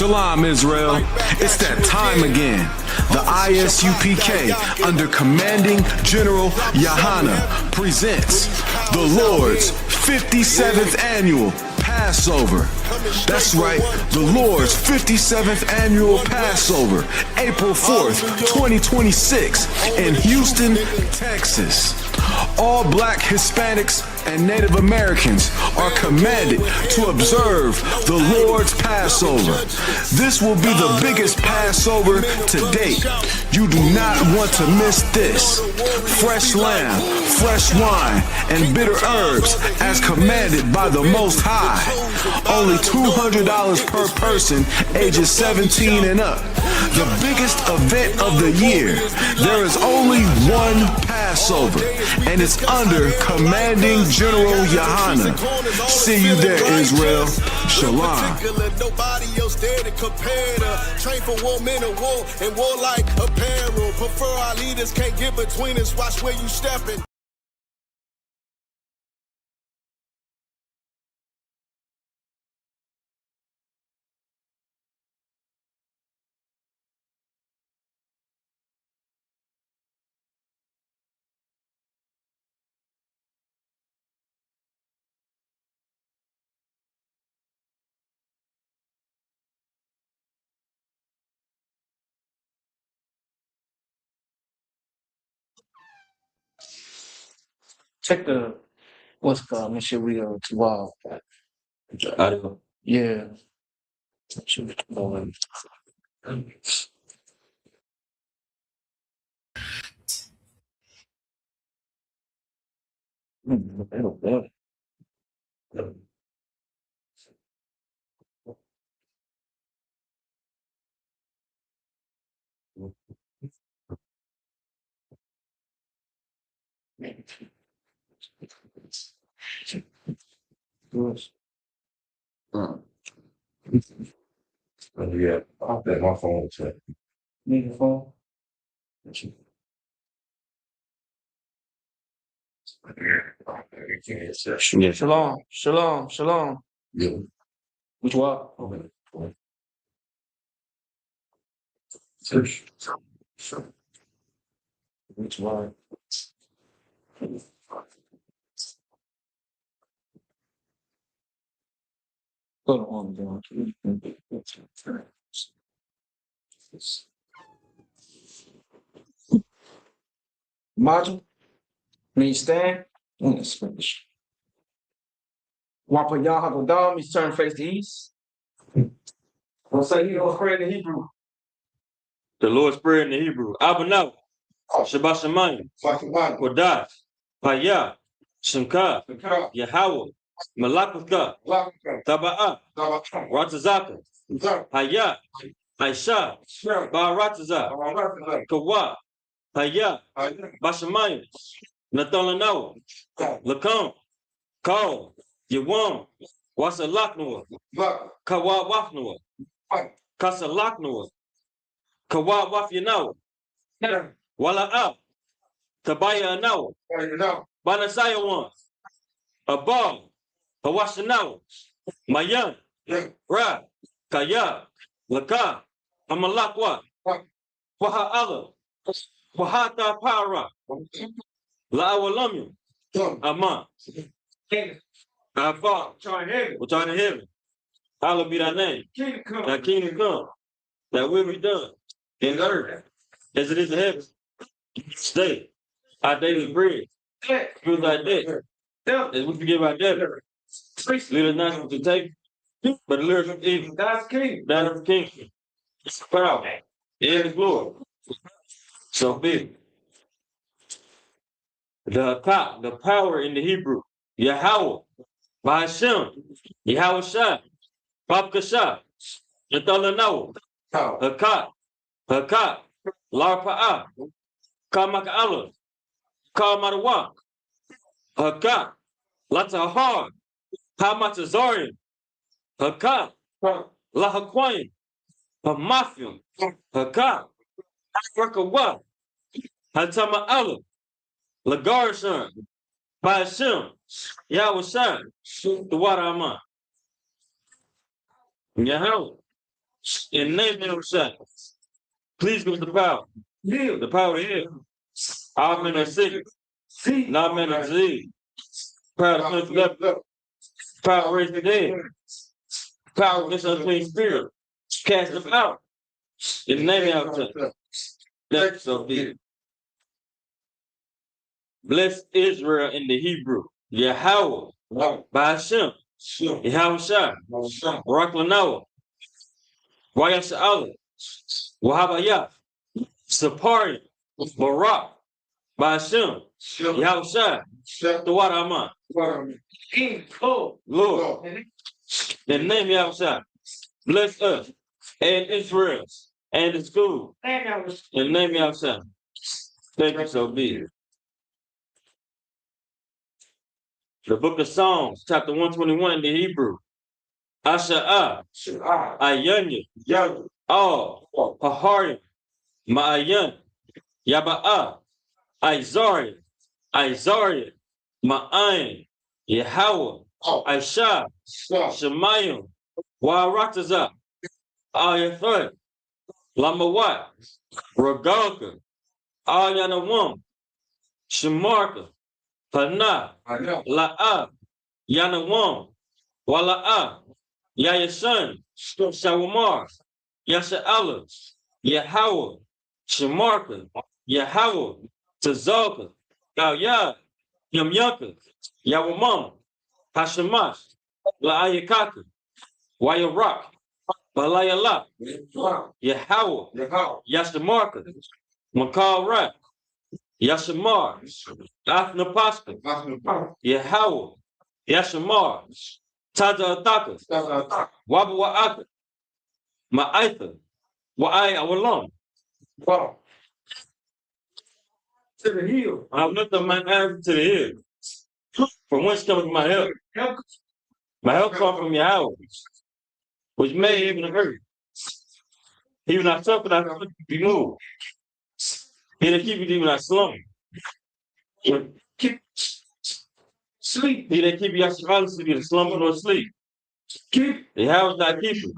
Shalom, Israel. It's that time again. The ISUPK, under Commanding General Yahana, presents the Lord's 57th Annual Passover. That's right, the Lord's 57th Annual Passover, April 4th, 2026, in Houston, Texas. All Black, Hispanics, and Native Americans are commanded to observe the Lord's Passover. This will be the biggest Passover to date. You do not want to miss this. Fresh lamb, fresh wine, and bitter herbs as commanded by the Most High. Only $200 per person ages 17 and up. The biggest event of the year. There is only one Passover, and it's under Commanding General Yahana. See you there, Israel. Shalom. Nobody else there to compare to. Train for war, men of war, and warlike apparel. Prefer our leaders, can't get between us. Watch where you stepping. Check the what's it called? Make sure we go to wall. Audio. Yeah. Should be going. Yeah, I'll bet my phone check. Need a phone? Yeah. Shalom, shalom, shalom. Yeah. Which one? Okay. Which one? Go on, John. Module? Mean stand? Spanish. Wapa Yahadam, he's turn face to east. Well, say he don't pray in the Hebrew. The Lord's Prayer in the Hebrew. Abanaw. Shabbat Shemayim. Kodash. Paya. Shemka. Yahweh. Malakaka. Taba'a. Ratazaka. Haya. Aisha. Barataza. Kawa. Haya. Bashamayim. Nathalanawa. Lakam. Kal. Yawam. Wasalaknua. Kawa Wafnua. Kasalaknua. Kawa Wafyanawa. Wala'a. Tabaya Anawa. Banasaya one. Abal. Hawashanawa. Mayan. Ra. Kaya. Laka. Amalakwa. Waha'ala. Wahata Para. La'awalamyu. Ama. Our Father, which art in heaven, hallowed be thy name. Thy kingdom come, thy will be done in earth as it is in heaven. Stay our daily bread. Forgive thy debt, as we forgive our debtors. Lead us not into temptation, but deliver us from evil. Thine is the kingdom, power, and the glory. So be the power in the Hebrew, Yahweh. By Hashem, Yahweh Shah, Babka Shah, Nathalanawa, Hakat, Larpa'a, Kamaka'ala, Kamarawa, Hakat, Latahar, Hamatazarian, Hakat, Lahakwayan, Hamafim, Hakat, Rakawa, Hatama'ala, Lagarshan, by Hashem, Yahweh Shai, the water Aman. Yahweh, In the name of Shah. Please give us the power. The power to heal. All men are sick. Not men are disease. Power to cleanse the leper. Power to raise the dead. Power against unclean spirit. Cast them out. In the name of Shah. Let so be it. Bless Israel in the Hebrew. Yahweh. By Hashem. Yahweh Shah. Barak Lanawa. Wayasha Allah. Wahabayah. Sapari. Barak. By Hashem. Yahweh Shah. Tawad Aman. Lord. In the name of Yahweh Shah. Bless us and Israel and the school. In the name of Yahweh Shah. Thank you, so be it. The book of Psalms, chapter 121 in the Hebrew. Asha'ah, Ayanya, Haharim, Ma'ayan, Yaba'ah, Isaiah, Ma'ayin, Yahweh, Aisha, Shemayim, Wa'arataza, Ayathar, Lamawat, Ragalka, Ayanawam, Shemarka, Panah, La'ah, Yanawam, Wala'ah, Yayasan, Shawamar, Yasha'ala, Yahweh, Shemarka, Yahweh, Tazalka, Galyah, Yamyaka, Yawamam, Hashemash, La'ayakaka, Wayarak, Balayala, Yahweh, Yashamarka, Makal Rak, Yashamar, Athnapaska, Yahweh, Yashamar, Tada Ataka, Wabu Wa'aka, Ma'aitha, Wa'ai Awalam. To the hill. I lift up my hands to the hill. From whence cometh my help? My help comes from Yahweh, which made heaven and earth. He will not suffer that to be moved. He will keep you even not slumber. Sleep. He that keep you out of sleep, the slumber nor sleep. Keep. The house thy keeper.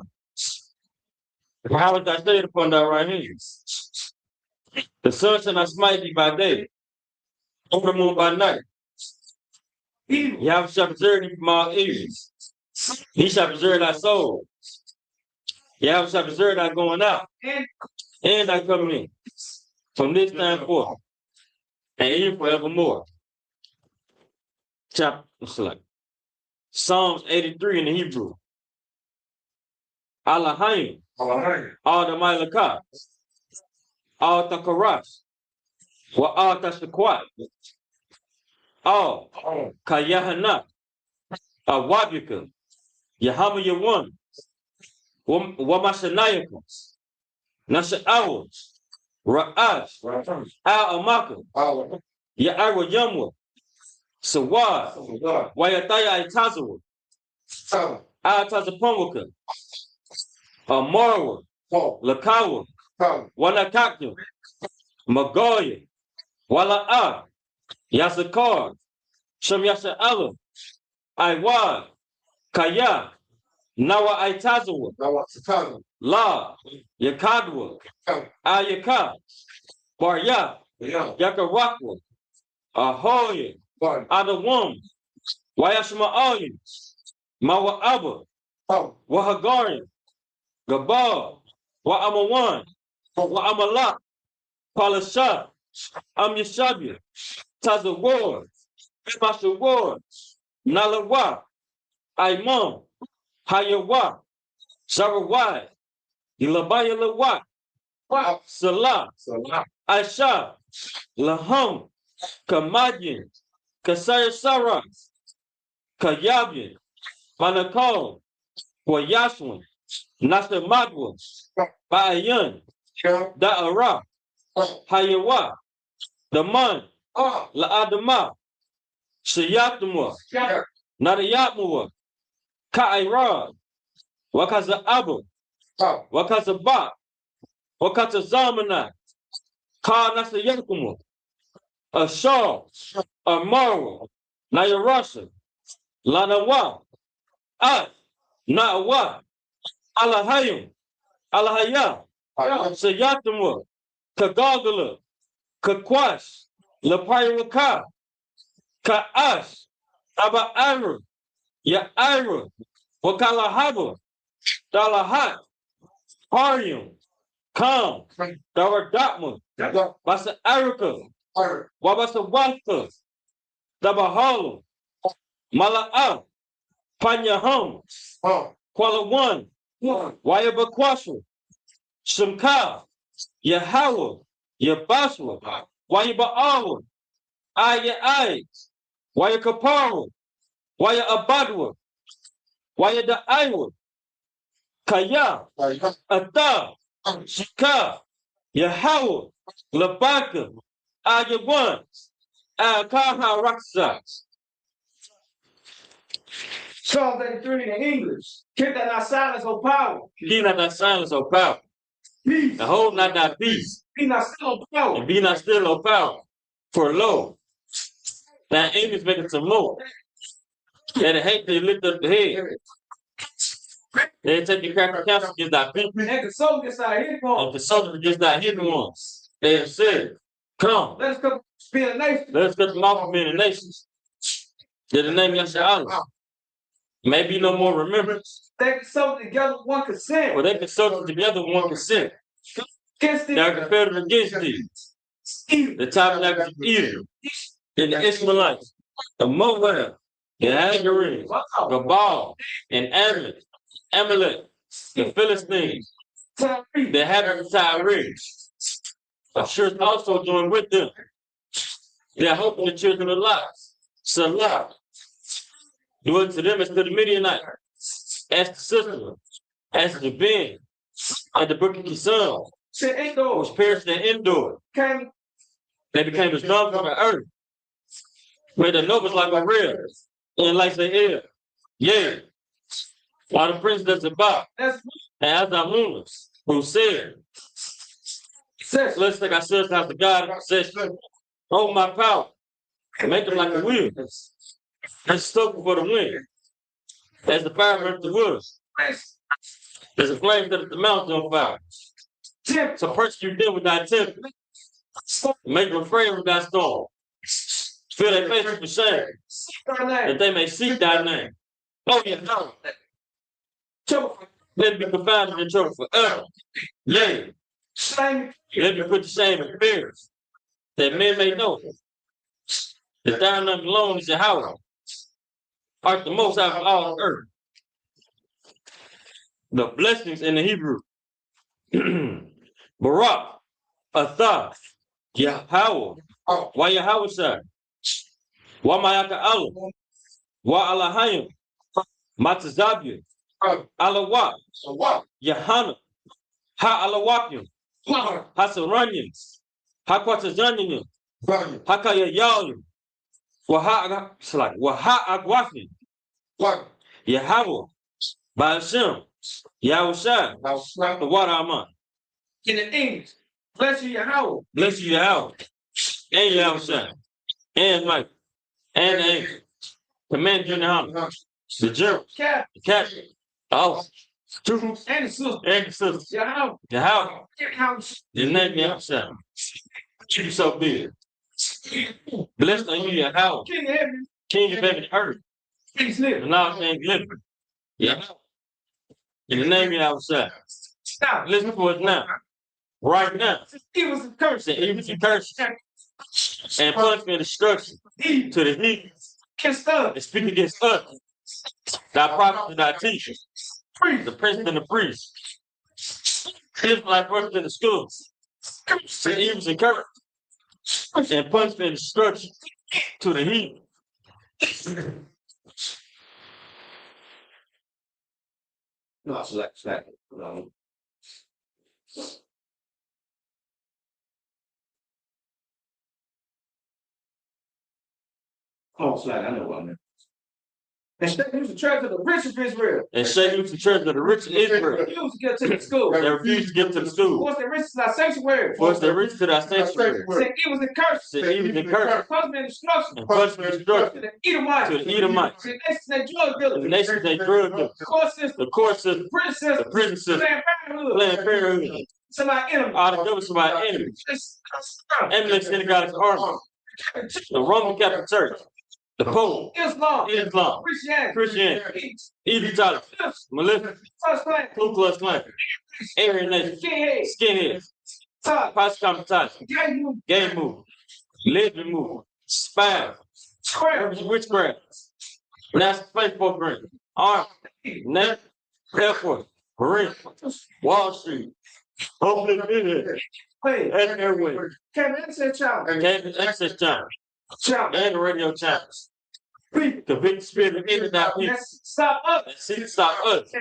The house thy stayed upon thy right hand. The sun shall not smite thee by day, over the moon by night. Yahweh shall preserve thee from all evils. He shall preserve thy soul. Yahweh shall preserve thy going out and thy coming in from this time forth and even forevermore. Psalms 83 in the Hebrew. Alahayim, all the Malakah, all the Karash, all the Shakwat, all Kayahana, Awabika, Yahama Yawan, Wamashanayakas, Nasha'awas, Ra'ash, Al-Amaka, Ya'ara Yamwa, Sawad, Wayataya Itazawa, Atazapamwaka, Amarwa, Lakawa, Wanakakya, Magoya, Wala'a, Yasakar, Shem Yasha'ala, Iwad, Kaya, Nawa Itazawa, La, Yakadwa, Ayaka, Barya, Yakarakwa, Ahoya, Adawam, Wayashma'alim, Mawa'aba, Wahagarim, Gabal, Wa'amawan, Wa'amala, Palasha, Amyashabia, Tazawar, Mashawar, Nalawa, Imam, Hayawa, Sarawai, Ilabaya Lawa, Salah, Aisha, Laham, Kamadyan, Kasaya Sarah, Kayabyan, Manakal, Wayaswan, Nasa Madwa, Ba'ayan, Da'ara, Hayawa, Daman, La'adama, Shayatuma, Nadayatmua, Ka'ira, Wakaza Abu, Wakaza Ba, Wakaza Zamana, Ka Nasa Yakumu, Ashar, Amara, Nayarasha, Lanawa, Na'awa, Alahayim, Alahaya, Sayatamwa, Kagagala, Kakwash, Lapayawaka, Ka'ash, Aba Ira, Ya Ira, Wakalahaba, Dalahat, Harium, Kam, Daradatma, Basa Erica, Wabasa Wasta, Dabahala, Mala'a, Panyahum, Kuala One, Wayabakwasha, Shimka, Yahawa, Yabaswa, Wayaba'awa, Aya, Wayakapara, Waya Abadwa, Waya Da'aiwa, Kaya, Ata, Shika, Yahawa, Labaka, Ayawan, Akaha Raksa. Psalm 33 in English. Keep that not silence or power. Keep not thy silence or power. Peace. And hold not thy peace. Be not still on power. And be not still or power. For lo, thy enemies make it some more. That hate they lift up the head. They take the crack of counsel against thy people. And the soldiers are hidden And ones. the soldiers against thy hidden ones. They have said, come, Let us come be a nation. let us cut them off from many nations. In the name of Yahshua. Maybe no more remembrance. They consulted together with one consent. For they consulted together with one consent. Against They are confederate against thee. The tabernacles of Edom, and the Ishmaelites, the Moab, the Hagarim, Gabal, and Amalek, the Philistines, the inhabitants of Tyre. Assurance also joined with them. They are hoping the children of Lot. Salah, dwell to them as to the Midianites, as to Sisera, as to Ben, and the brook of Kison, which perished in Endor. They became as dung from the earth. Made the nobles like a real, and like the air. Yea, while the princes of Zabah, and Azamunas, who said, let's take ourselves out to God and say, hold my power, and make them like a wheel. As stoke before the wind, as the fire burns the woods, as the flames that the mountain on fire. So persecute them with thy temper, make them afraid with thy storm. Fill their faces with shame, that they may seek thy name. Oh, yeah, no. Let me be confounded in trouble forever. Yea, let me put to shame and fears, that men may know that thou none alone is Yahweh, art the most high of all earth. The blessings in the Hebrew. Barak, Athah, Yahweh, Wa Yahweh Shai, Wa Mayaka Allah, Wa Alahayim, Matazabia, Alawak, Yahana, Ha Alawakim, Hasaranyans, Hakwatazanyanim, Hakayayalim, Waha Agwafim, Yahweh, Ba'ashem, Yahushua, the water Aman. In the English, bless you, Yahweh. Bless you, Yahweh, and Yahushua, and Mike, and the angel. Command you in the honor. The general, the captain, all troops, And the sister. and the sisters. Yahweh. Yahweh, Yahweh. the name Yahushua. You so big. Blessed are you, Yahweh, King of heaven. King of heaven and earth, King living. and all things living. Yahweh, in the name of Yahushua. Stop. Listen for it now. Right now. He was a curse. And even to curse and punishment and destruction He to the heathens kissed up. and speak against us, thy prophets and thy teachers, the prince and the priest, Israelite workers in the schools, to evils and curse and punishment and destruction to the heathen. No, slack. Oh, slack. I know what I meant. And Shake used to treasure the rich of Israel. And Shake used to treasure the rich of Israel. They refused to get to the school. They refused to get to the school. Forced their riches to thy sanctuary. Forced their riches to thy sanctuary. Said evils and curses. Said evils and curses. Punishment and destruction. And punishment and destruction. To the Edomites. To the Edomites. To the nations they drug dealers. The nations they drug dealers. The court system. The court system. The prison system. The prison system. Planned Parenthood. Planned Parenthood. Somebody enemy. All the government somebody enemies. Emulate synagogues army. The Roman Catholic Church. The Pope. Islam. Christianity. Egyptology. Militia. Ku Klux Klan. Aryan Nation. Skinheads. Posse Gang Movement. Lesbian Movement. Spy. Witchcraft. National Space Program. Army. Navy. Air Force. Marine. Wall Street. Hopefully, and Airways. Cable access channel. And the radio channels. Convict the spirit of any that people. Stop us. And seek to stop us.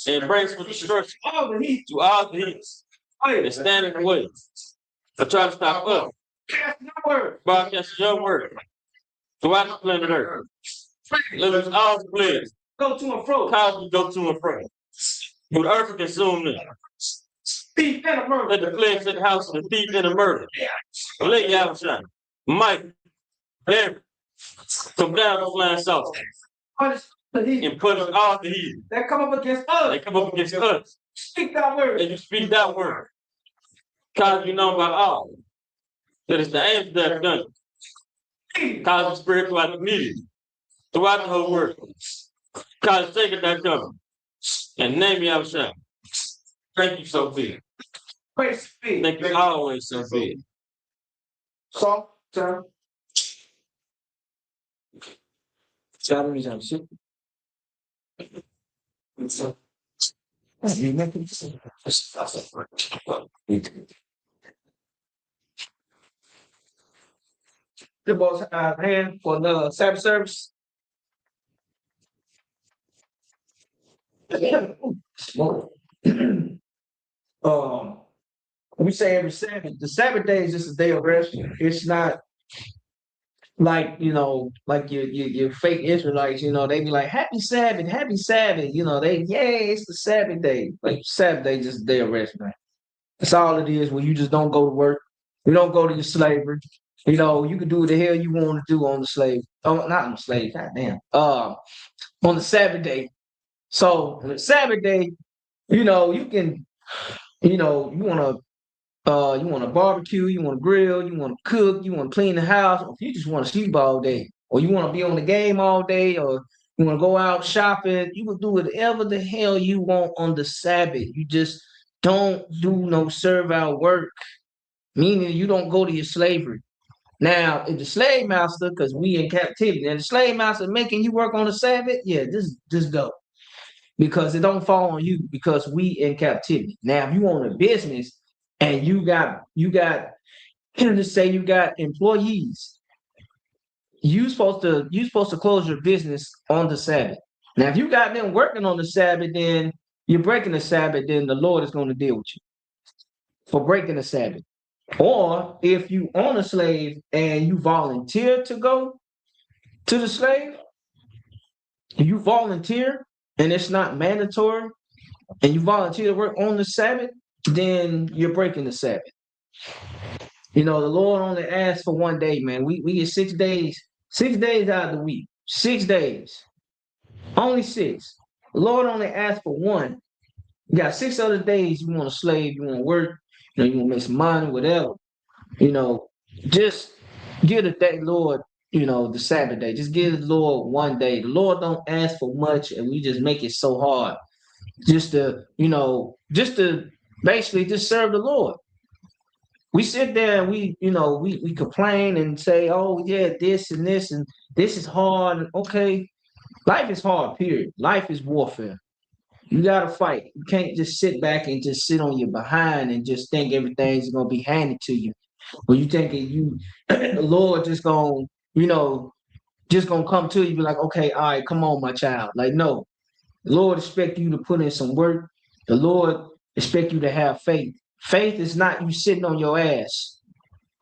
And brings for destruction All the heat. to all the heats. And stand in the way. To try to stop us. Cast your word. Broadcast your word. Throughout the planet Earth. Let us all the plagues. Go to and fro. Cause we go to and fro. Who the earth will consume them. Thief and a murder. Let the plagues in the house of the thief and the murder. Let y'all shine. Mike. Larry. Come down the flying saucer. Punish the heat. And punish all the heat. That come up against us. They come up against us. Speak that word. And you speak that word. Cause you know by all. That it's the angels that have done it. Cause the spirit throughout the media. Throughout the whole world. Cause take it that coming. And name y'all shine. Thank you so big. Praise be. Thank you always so big. So, John. John, you have shit. The boss hand for the Sabbath service. We say every Sabbath. The Sabbath day is just a day of rest. It's not like like your fake Israelites. They be like Happy Sabbath, Happy Sabbath. It's the Sabbath day. Like Sabbath day, just a day of rest, man. That's all it is. When you just don't go to work, you don't go to your slavery. You can do what the hell you want to do on the slave. Oh, not on the slave. Goddamn. On the Sabbath day. So on the Sabbath day, you can, you want to barbecue, you want to grill, you want to cook, you want to clean the house, or if you just want to sleep all day, or you want to be on the game all day, or you want to go out shopping, you can do whatever the hell you want on the Sabbath. You just don't do no servile work, meaning you don't go to your slavery. Now, if the slave master, because we in captivity, and the slave master making you work on the Sabbath, yeah, just go. Because it don't fall on you, because we in captivity. Now, if you own a business and you got let's say you got employees, you supposed to close your business on the Sabbath. Now, if you got them working on the Sabbath, then you're breaking the Sabbath, then the Lord is going to deal with you for breaking the Sabbath. Or if you own a slave and you volunteer to go to the slave, you volunteer and it's not mandatory, and you volunteer to work on the Sabbath, then you're breaking the Sabbath. The Lord only asks for one day, man. We get 6 days out of the week. 6 days. Only 6. The Lord only asks for one. You got 6 other days you want to slave, you want to work, you want to make some money, whatever. Just give the day, Lord, the Sabbath day. Just give the Lord one day. The Lord don't ask for much, and we just make it so hard. Just to basically just serve the Lord. We sit there and we complain and say, oh yeah, this and this and this is hard. Okay, life is hard, period. Life is warfare. You gotta fight. You can't just sit back and just sit on your behind and just think everything's gonna be handed to you. Or you think the Lord just gonna come to you and be like, okay, all right, come on, my child. Like, no. The Lord expects you to put in some work. The Lord expects you to have faith. Faith is not you sitting on your ass.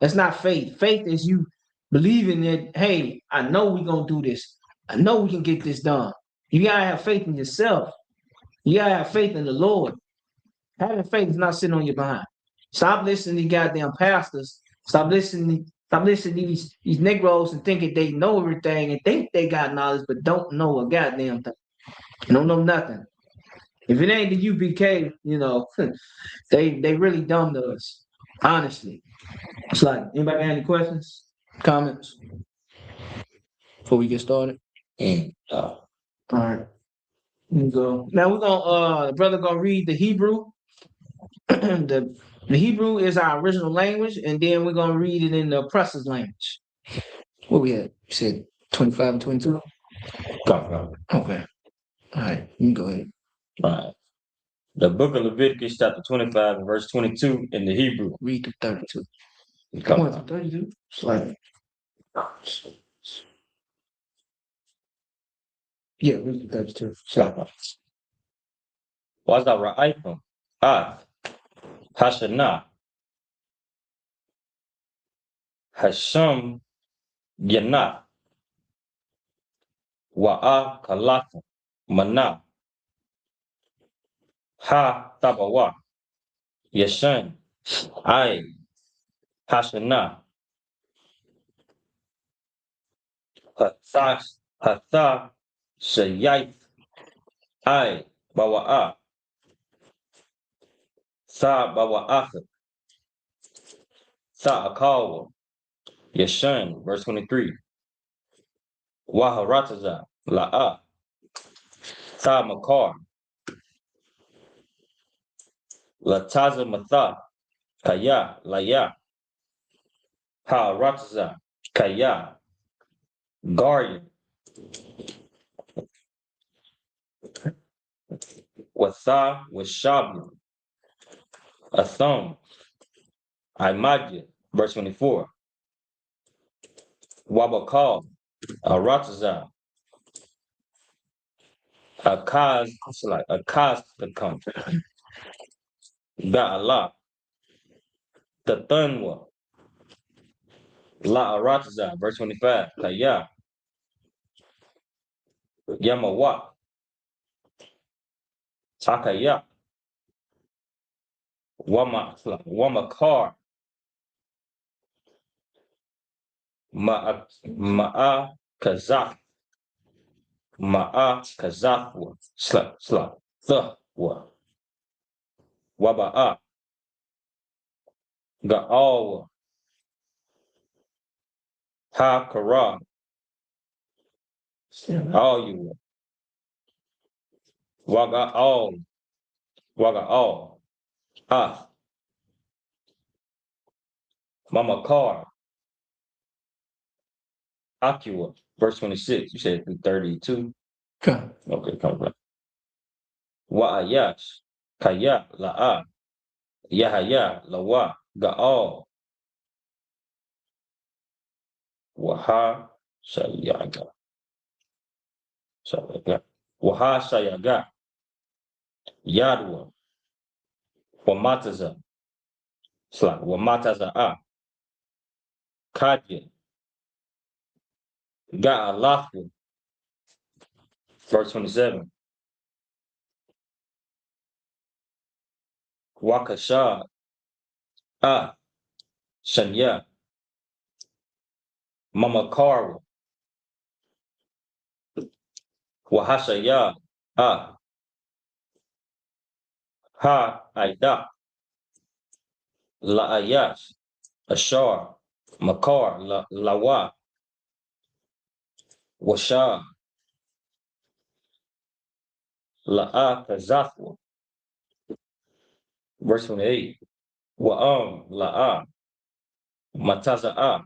That's not faith. Faith is you believing that, hey, I know we're going to do this. I know we can get this done. You gotta have faith in yourself. You gotta have faith in the Lord. Having faith is not sitting on your behind. Stop listening to goddamn pastors. Stop listening to these Negroes and thinking they know everything and think they got knowledge, but don't know a goddamn thing. Don't know nothing. If it ain't the UBK, they really dumb to us. Honestly. It's like, anybody got any questions, comments before we get started? All right. Go. Now we're gonna the brother gonna read the Hebrew. the Hebrew is our original language, and then we're gonna read it in the oppressor's language. What we had? You said 25 and 22? Okay. All right, you can go ahead. All right. The book of Leviticus, chapter 25, and verse 22 in the Hebrew. Read to 32. Come on. 32? Slightly. Yeah, read to 32. Slightly. Waza ra'aytum ad hashana hasham yana wa'a kalata mana ha tabawa yashan ay hashana hatha shayait ay bawa'a sa bawa'atha sa akawa yashan. Verse 23. Waharataza la'a sa makar lataza matha kaya laya ha rataza kaya guardian watha washabi a thumb imagia. Verse 24. Wabakal a rataza a kaz to come Ba'ala the thunwa la arataza. Verse 25. Kaya Yamawa Takaya Wamakar Ma'a Kazak Ma'a Kazakwa Slap Thwa Waba'a Ga'awa Ha Kara all you Waga all Ah Mama Car Akua. Verse 26. You said through 32. Okay. Okay, come back. Wa'ayash Kaya La'a Yahaya Lawa Ga'al Waha Shayaga Waha Shayaga Yadwa Wamataza Wamataza Kadya Ga'alafu. Verse 27. Wakasha Shanya Mamakara Wahashaya Ha Aida La'ayash Ashar Makar Lawa Washa La'a Kazafwa. Verse 28. La'a Mataza'a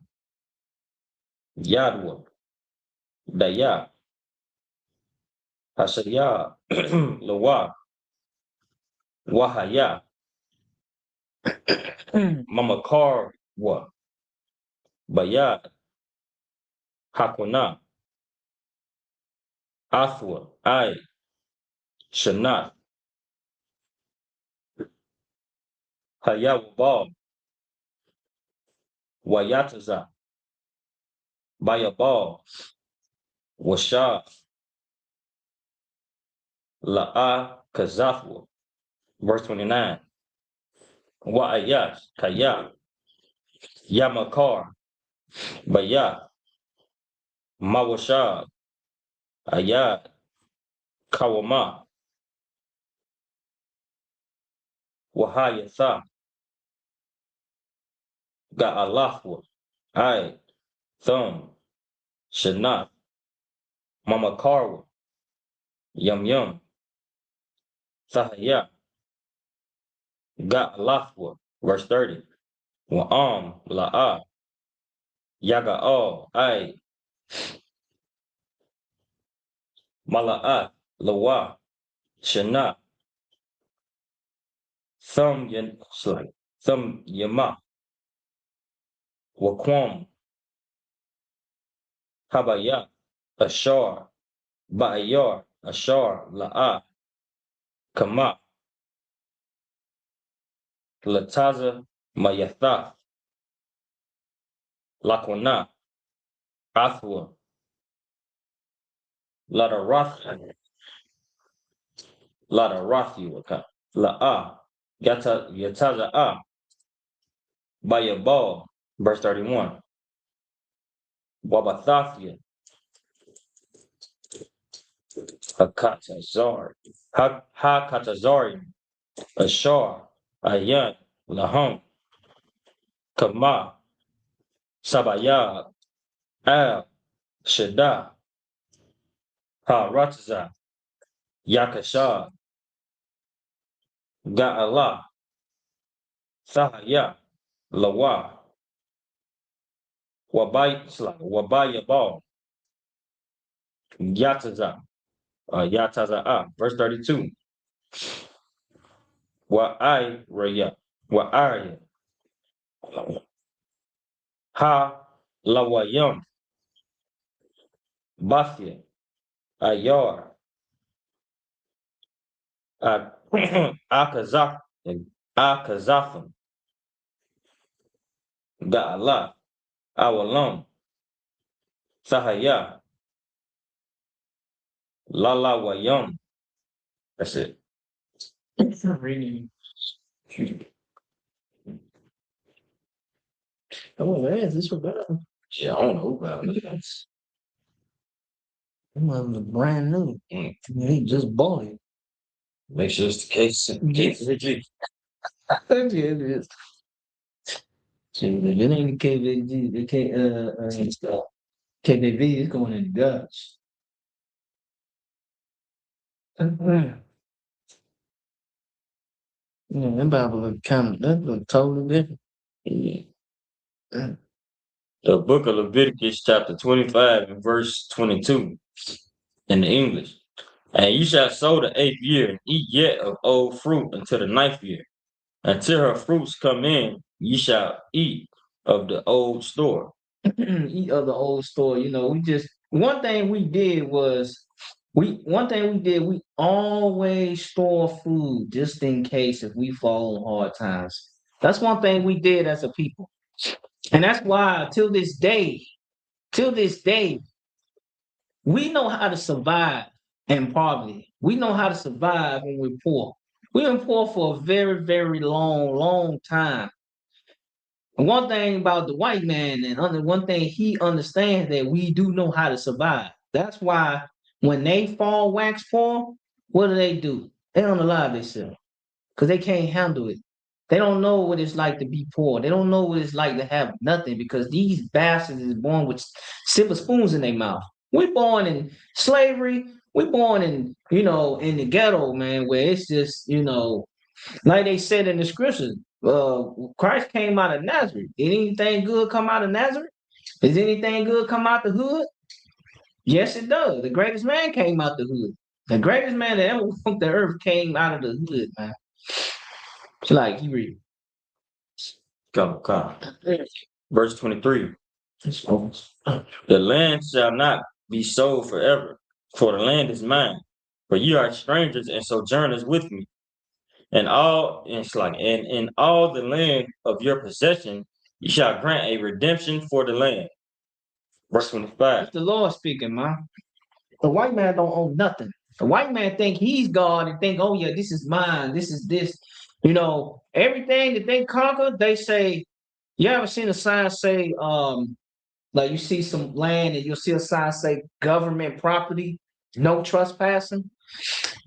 Yadwa Daya Hashaya Lawa Wahaya Mamakar Bayad Hakuna Athwa Shanat Hayawabal Wayataza Bayabal Washab, La'a Kazafwa. Verse 29. Wa'ayash, Kaya, Yamakar, Baya, Mawashab, Ayad, Kawama, Wahayatha, Ga'alafwa, Ay, Thumb, Shanat, Mamakarwa, Yum, Sahaya, Ga'alafwa. Verse 30. Wa'am, La'a, Yaga'al, Ay, Mala'at, Lawa, Shanat, Thumb Yama, Waquam, Habaya, Ashar, Ba'ayar, Ashar, La'a, Kama, Lataza, Mayatha, Lakwana, Athwa, Ladarathi, La'a, Yataza'a, Bayabal, verse 31. Wabathafia, Hakatazar, Hakatazari, Ashar, Ayan, Laham, Kama, Sabaya, Al, Shada, Haratza, Yakasha, Ga'ala, Sahaya, Lawa, Wabayabal, Yataza'a, verse 32. Wa'aya, Ha, Lawayam, Bathia, Ayar, Akazaf, Akazafim, Ga'ala, Awalam, Sahaya, Lala Wayam. That's it. Really. Oh man, this one better. Yeah, I don't know about it. That was brand new. He just bought it. Make sure it's the case. Yes. It is. Shoot, if it ain't the KVG, the KVV is going in the guts. Yeah, that Bible look that look totally different. Yeah. The book of Leviticus, chapter 25, and verse 22 in the English. And you shall sow the 8th year and eat yet of old fruit until the 9th year. Until her fruits come in, ye shall eat of the old store. Eat of the old store. You know, one thing we did was we always store food just in case if we fall on hard times. That's one thing we did as a people. And that's why till this day, we know how to survive in poverty. We know how to survive when we're poor. We've been poor for a very, very long time. And one thing about the white man, one thing he understands that we do know how to survive. That's why when they fall wax poor, what do? They don't allow themselves because they can't handle it. They don't know what it's like to be poor. They don't know what it's like to have nothing because these bastards is born with silver spoons in their mouth. We're born in slavery. We're born in the ghetto, man, where it's just, like they said in the scriptures, Christ came out of Nazareth. Did anything good come out of Nazareth? Does anything good come out the hood? Yes, it does. The greatest man came out the hood. The greatest man that ever walked the earth came out of the hood, man. It's like he read. Verse 23. The land shall not be sold forever, for the land is mine. For you are strangers and sojourners with me. And in all the land of your possession, you shall grant a redemption for the land. Verse 25. That's the Lord speaking, man. The white man don't own nothing. The white man think he's God and think, oh yeah, this is mine. This is this. Everything that they conquer, they say. You ever seen a sign say, like you see some land and you'll see a sign say government property, no trespassing?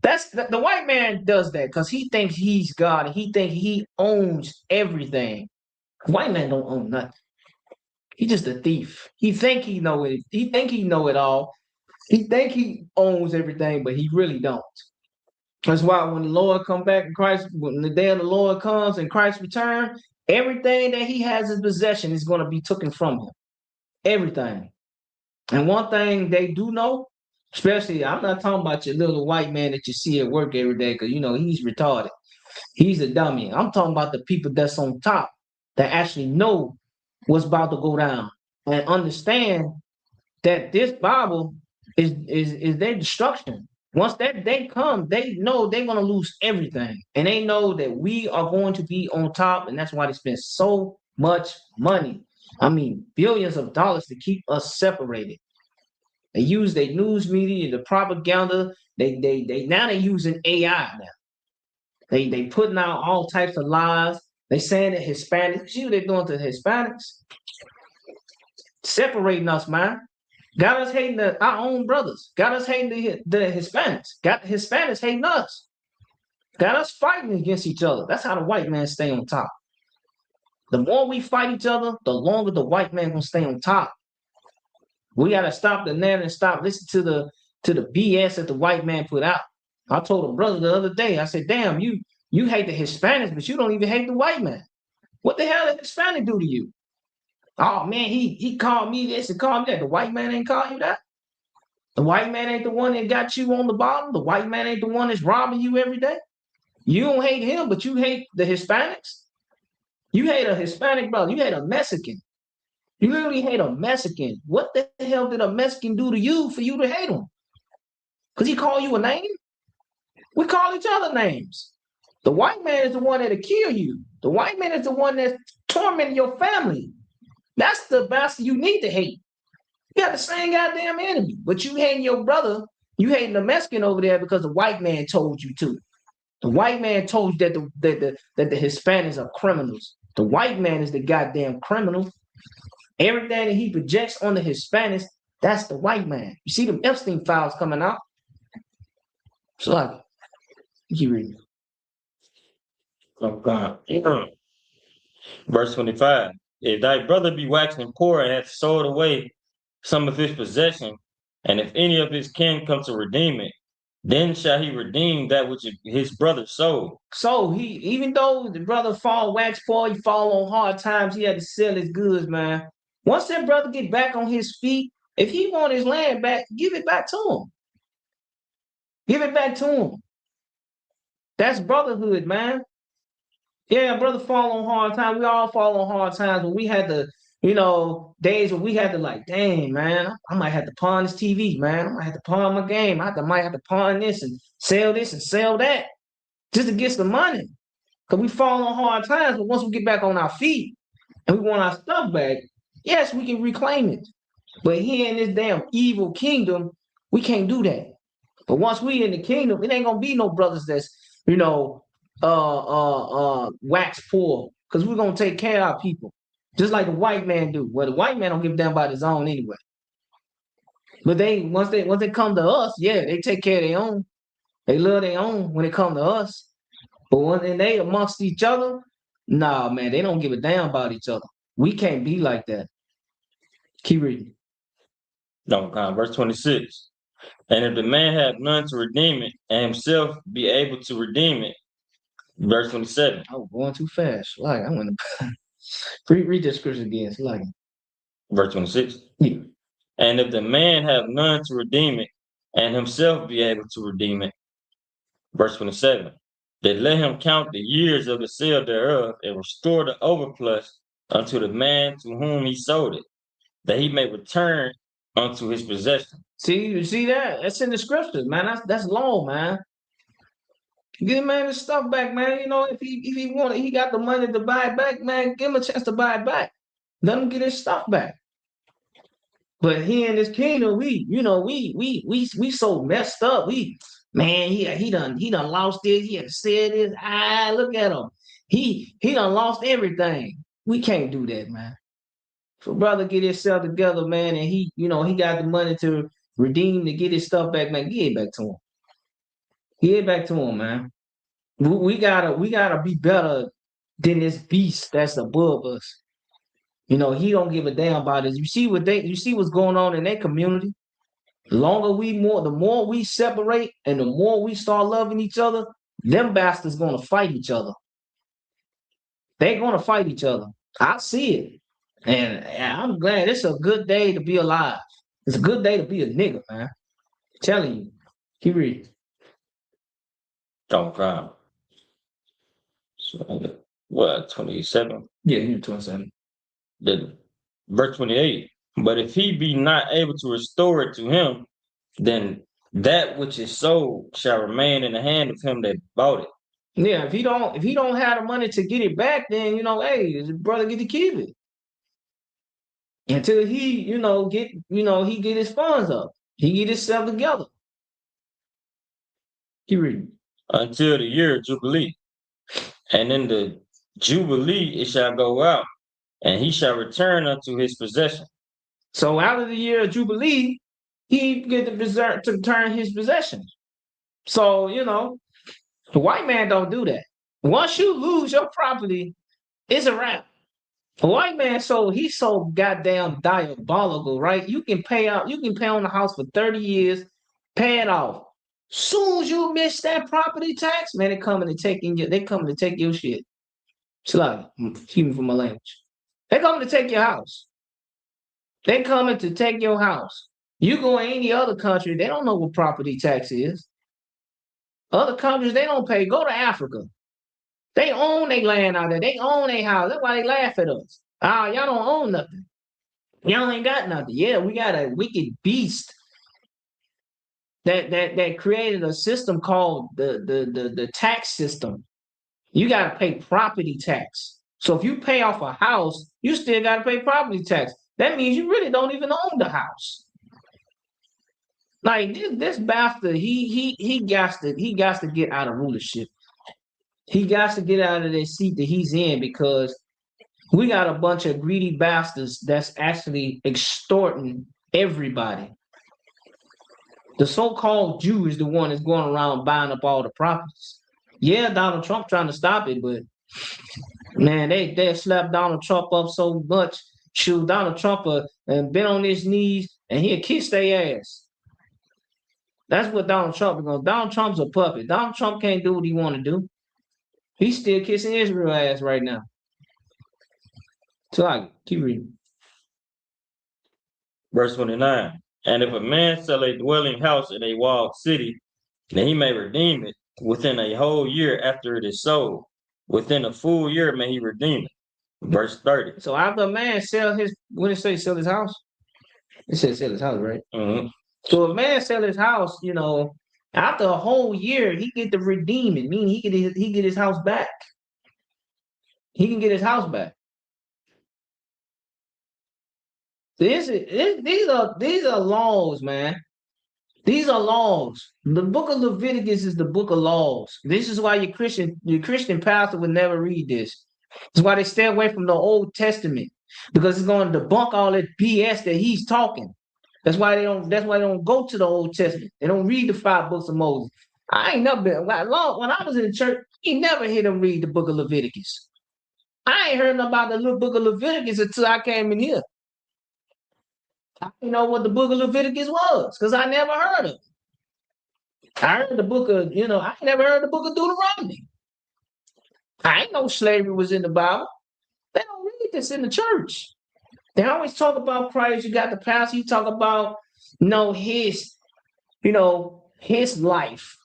That's the white man does that because he thinks he's God and he thinks he owns everything. White man don't own nothing. He just a thief. He think he know it. He think he know it all. He think he owns everything, but he really don't. That's why when the Lord come back in Christ, when the day of the Lord comes and Christ return, everything that he has in possession is going to be taken from him. Everything. And one thing they do know, especially, I'm not talking about your little white man that you see at work every day, because he's retarded. He's a dummy. I'm talking about the people that's on top that actually know what's about to go down and understand that this Bible is their destruction. Once that day comes, they know they're going to lose everything. And they know that we are going to be on top, and that's why they spend so much money. I mean, billions of dollars to keep us separated. They use their news media, the propaganda. They now they're using AI now. They putting out all types of lies. They saying that Hispanics, see what they're doing to the Hispanics? Separating us, man. Got us hating our own brothers. Got us hating the Hispanics. Got the Hispanics hating us. Got us fighting against each other. That's how the white man stay on top. The more we fight each other, the longer the white man gonna stay on top. We gotta stop the narrative and stop listening to the BS that the white man put out. I told a brother the other day, I said, damn, you hate the Hispanics, but you don't even hate the white man. What the hell did Hispanic do to you? Oh man, he called me this and called me that. The white man ain't called you that. The white man ain't the one that got you on the bottom. The white man ain't the one that's robbing you every day. You don't hate him, but you hate the Hispanics. You hate a Hispanic brother. You hate a Mexican. You literally hate a Mexican. What the hell did a Mexican do to you for you to hate him? Because he called you a name? We call each other names. The white man is the one that'll kill you. The white man is the one that's tormenting your family. That's the bastard you need to hate. You got the same goddamn enemy, but you hating your brother. You hating the Mexican over there because the white man told you to. The white man told you that the Hispanics are criminals. The white man is the goddamn criminal. Everything that he projects on the Hispanics, that's the white man. You see them Epstein files coming out. So like, keep reading. Oh God. Verse 25. If thy brother be waxing poor and hath sold away some of his possession, and if any of his kin come to redeem it, then shall he redeem that which his brother sold. So even though the brother fall wax poor, he fall on hard times, he had to sell his goods, man. Once that brother get back on his feet, if he want his land back, give it back to him. Give it back to him. That's brotherhood, man. Yeah, brother fall on hard times. We all fall on hard times when we had to, days when we had to like, dang, man, I might have to pawn this TV, man. I might have to pawn my game. I might have to pawn this and sell that just to get some money. Because we fall on hard times, but once we get back on our feet and we want our stuff back, yes, we can reclaim it. But here in this damn evil kingdom, we can't do that. But once we in the kingdom, it ain't gonna be no brothers that's, wax poor, because we're gonna take care of our people. Just like the white man do. Well, the white man don't give a damn about his own anyway. But once they come to us, yeah, they take care of their own. They love their own when it come to us. But when they amongst each other, nah, man, they don't give a damn about each other. We can't be like that. Keep reading. No, verse 26. And if the man have none to redeem it, and himself be able to redeem it. Verse 27. I was going too fast. Like I want to read the scripture again. It's like verse 26. Yeah. And if the man have none to redeem it, and himself be able to redeem it. Verse 27. Then let him count the years of the sale thereof, and restore the overplus unto the man to whom he sold it, that he may return unto his possession. See, you see that? That's in the scriptures, man. That's law, man. Give man his stuff back, man. If he wanted, he got the money to buy it back, man. Give him a chance to buy it back. Let him get his stuff back. But here in this kingdom, we so messed up. He done lost this. He had said this. Look at him. He done lost everything. We can't do that, man. So brother get himself together, man, and he got the money to redeem to get his stuff back, man. Give it back to him. Give it back to him, man. We gotta be better than this beast that's above us. He don't give a damn about this. You see what's going on in their community. The more we separate and the more we start loving each other, them bastards gonna fight each other. They're gonna fight each other. I see it. And I'm glad it's a good day to be alive. It's a good day to be a nigga, man. I'm telling you. Keep reading. Oh, God. So, what, 27? Yeah, you're 27. Verse 28. But if he be not able to restore it to him, then that which is sold shall remain in the hand of him that bought it. Yeah, if he don't have the money to get it back, then hey, his brother get to keep it. Until he get his funds up. He get himself together. Keep reading. Until the year of Jubilee. And in the Jubilee it shall go out, and he shall return unto his possession. So out of the year of Jubilee, he get to return his possession. So, the white man don't do that. Once you lose your property, it's a wrap. The white man, he's so goddamn diabolical, right? You can pay on the house for 30 years, pay it off. Soon as you miss that property tax, man, they coming to take your shit. It's like, excuse me for my language. They coming to take your house. They coming to take your house. You go in any other country, they don't know what property tax is. Other countries, they don't pay. Go to Africa. They own their land out there. They own their house. That's why they laugh at us. Y'all don't own nothing. Y'all ain't got nothing. Yeah, we got a wicked beast that created a system called the tax system. You got to pay property tax. So if you pay off a house, you still got to pay property tax. That means you really don't even own the house. Like this bastard, he got to get out of rulership. He got to get out of that seat that he's in because we got a bunch of greedy bastards that's actually extorting everybody. The so-called Jew is the one that's going around buying up all the properties. Yeah, Donald Trump trying to stop it, but man, they slapped Donald Trump up so much. Shoot, Donald Trump and been on his knees and he'll kiss their ass. That's what Donald Trump is going. Donald Trump's a puppet. Donald Trump can't do what he want to do. He's still kissing Israel's ass right now. So I keep reading. Verse 29. And if a man sell a dwelling house in a walled city, then he may redeem it within a whole year after it is sold. Within a full year may he redeem it. Verse 30. So after a man sell his, what did it say, sell his house? It said sell his house, right? Mm-hmm. So if a man sell his house, after a whole year, he get to redeem it. Meaning he get his house back. He can get his house back. These are laws, man. These are laws. The book of Leviticus is the book of laws. This is why your Christian pastor would never read this. That's why they stay away from the Old Testament, because it's going to debunk all that BS that he's talking. That's why they don't go to the Old Testament. They don't read the 5 books of Moses. I ain't never been when I was in the church, you never hear them read the book of Leviticus. I ain't heard nothing about the little book of Leviticus until I came in here. I didn't know what the book of Leviticus was because I never heard of it. I heard the book of, I never heard the book of Deuteronomy. I ain't know slavery was in the Bible. They don't read this in the church. They always talk about Christ. You got the pastor. You talk about, his life.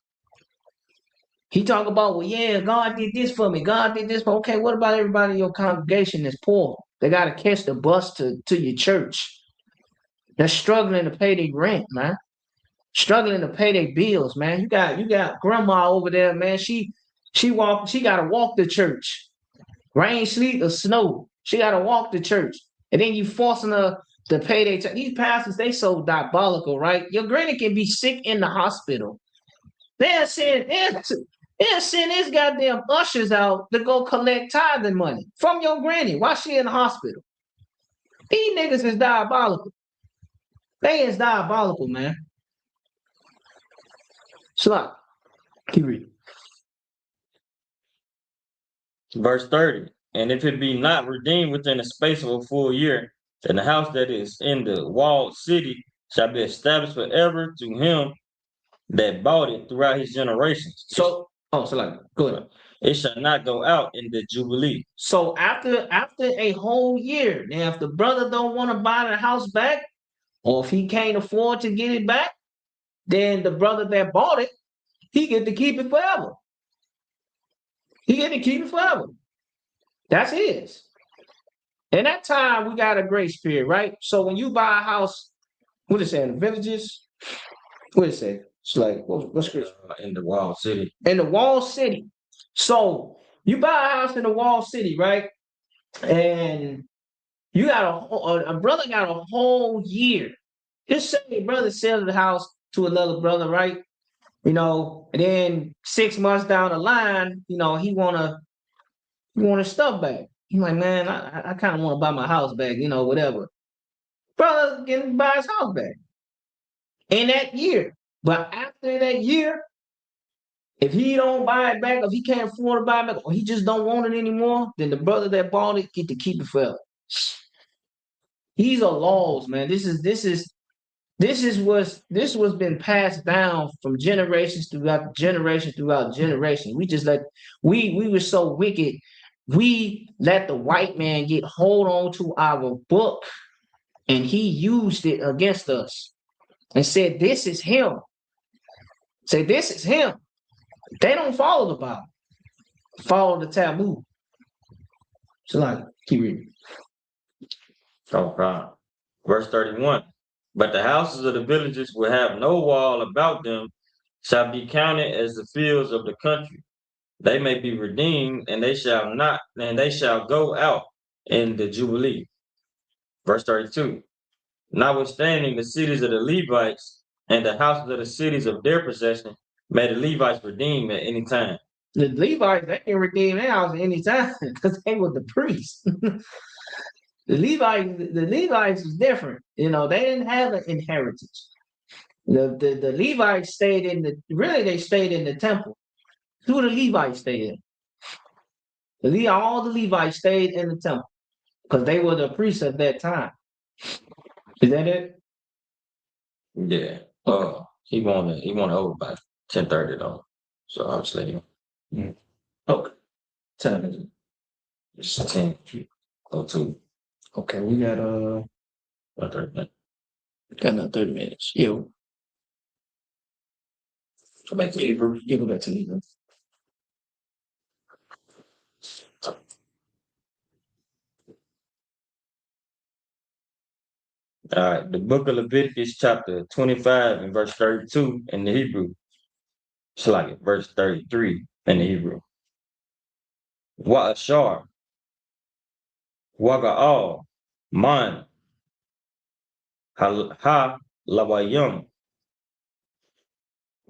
He talk about, well, yeah, God did this for me. God did this for me. Okay, what about everybody in your congregation that's poor? They got to catch the bus to your church. They're struggling to pay their rent, man. Struggling to pay their bills, man. You got grandma over there, man. She got to walk to church. Rain, sleet, or snow. She got to walk to church. And then you forcing her to pay their tax. These pastors, they so diabolical, right? Your granny can be sick in the hospital. They'll send these goddamn ushers out to go collect tithing money from your granny while she in the hospital. These niggas is diabolical. They is diabolical, man. Slap. Keep reading. Verse 30. And if it be not redeemed within the space of a full year, then the house that is in the walled city shall be established forever to him that bought it throughout his generations. So like, go ahead. It shall not go out in the Jubilee. So after a whole year, now if the brother don't want to buy the house back, or if he can't afford to get it back, then the brother that bought it, he get to keep it forever. He get to keep it forever. That's his. In that time, we got a grace period, right? So when you buy a house, what is it say in the villages? What is it say? It's like, what's grace? In the walled city. In the walled city. So you buy a house in the walled city, right? And you got a brother got a whole year. Just say a brother sells the house to another brother, right? And then 6 months down the line, he want his stuff back. He's like, man, I kind of want to buy my house back, whatever. Brother can buy his house back in that year. But after that year, if he don't buy it back, if he can't afford to buy it back, or he just don't want it anymore, then the brother that bought it get to keep it forever. These are laws, man. This was been passed down from generations throughout generation. We were so wicked. We let the white man get hold on to our book, and he used it against us and said, "This is him." Say, "This is him." They don't follow the Bible. Follow the Talmud. So like, keep reading. Oh, verse 31. But the houses of the villages will have no wall about them, shall be counted as the fields of the country. They may be redeemed, and they shall go out in the Jubilee. Verse 32. Notwithstanding the cities of the Levites and the houses of the cities of their possession, may the Levites redeem at any time. The Levites, they can redeem their house at any time because they were the priests. The Levites is different. They didn't have an inheritance. The Levites stayed they stayed in the temple. Who the Levites stayed in? All the Levites stayed in the temple because they were the priests at that time. Is that it? Yeah. He wanted over by 10:30 though. So I'll just let him. Okay. 10 is it? It's 10:02. Okay, we got 30 minutes. got another 30 minutes. Yeah. Go back to Hebrew. You go back to Hebrew. All right, the book of Leviticus, chapter 25 and verse 32 in the Hebrew. It's like verse 33 in the Hebrew. Wa'ashar, Waga'al, Man, Ha Lawayim,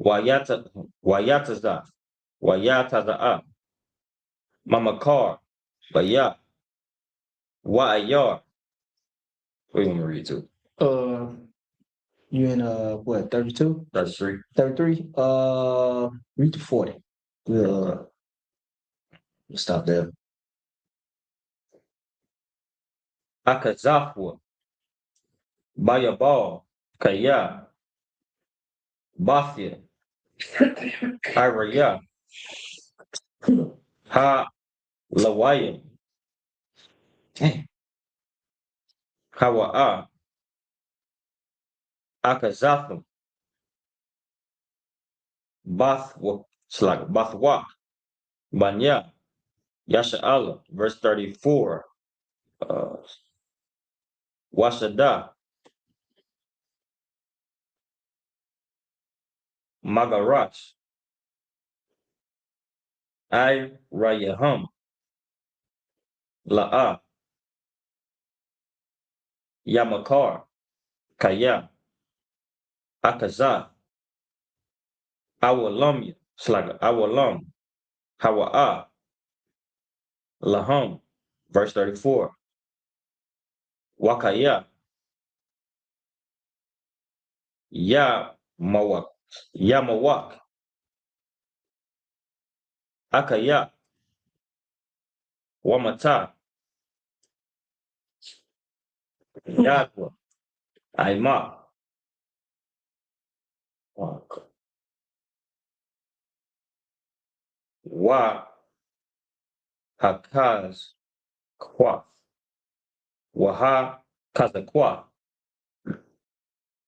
Wayataza, Wayataza'a, Mamakar, Baya, Wa'ayar. What do you want me to read to? You in what, 32? 33. 33? Read to 40. We'll stop there. Akazafwa, Bayabal, Kaya, Bafia, Iraya, Ha Lawayim, Hawa'a, Akazatham, Bathwa, Banya, Yasha'ala, verse 34. Washada, Magarash, I Rayaham, La'a, Yamakar, Kaya, Akaza, Awalamya, it's like Awalam, Hawa'a, Laham, verse 34. Wakaya, Yamawak, Yamawak, Akaya, Wamata, Yadwa, Aima, Wa, Hakaz, Kwa, Waha, Kazakwa,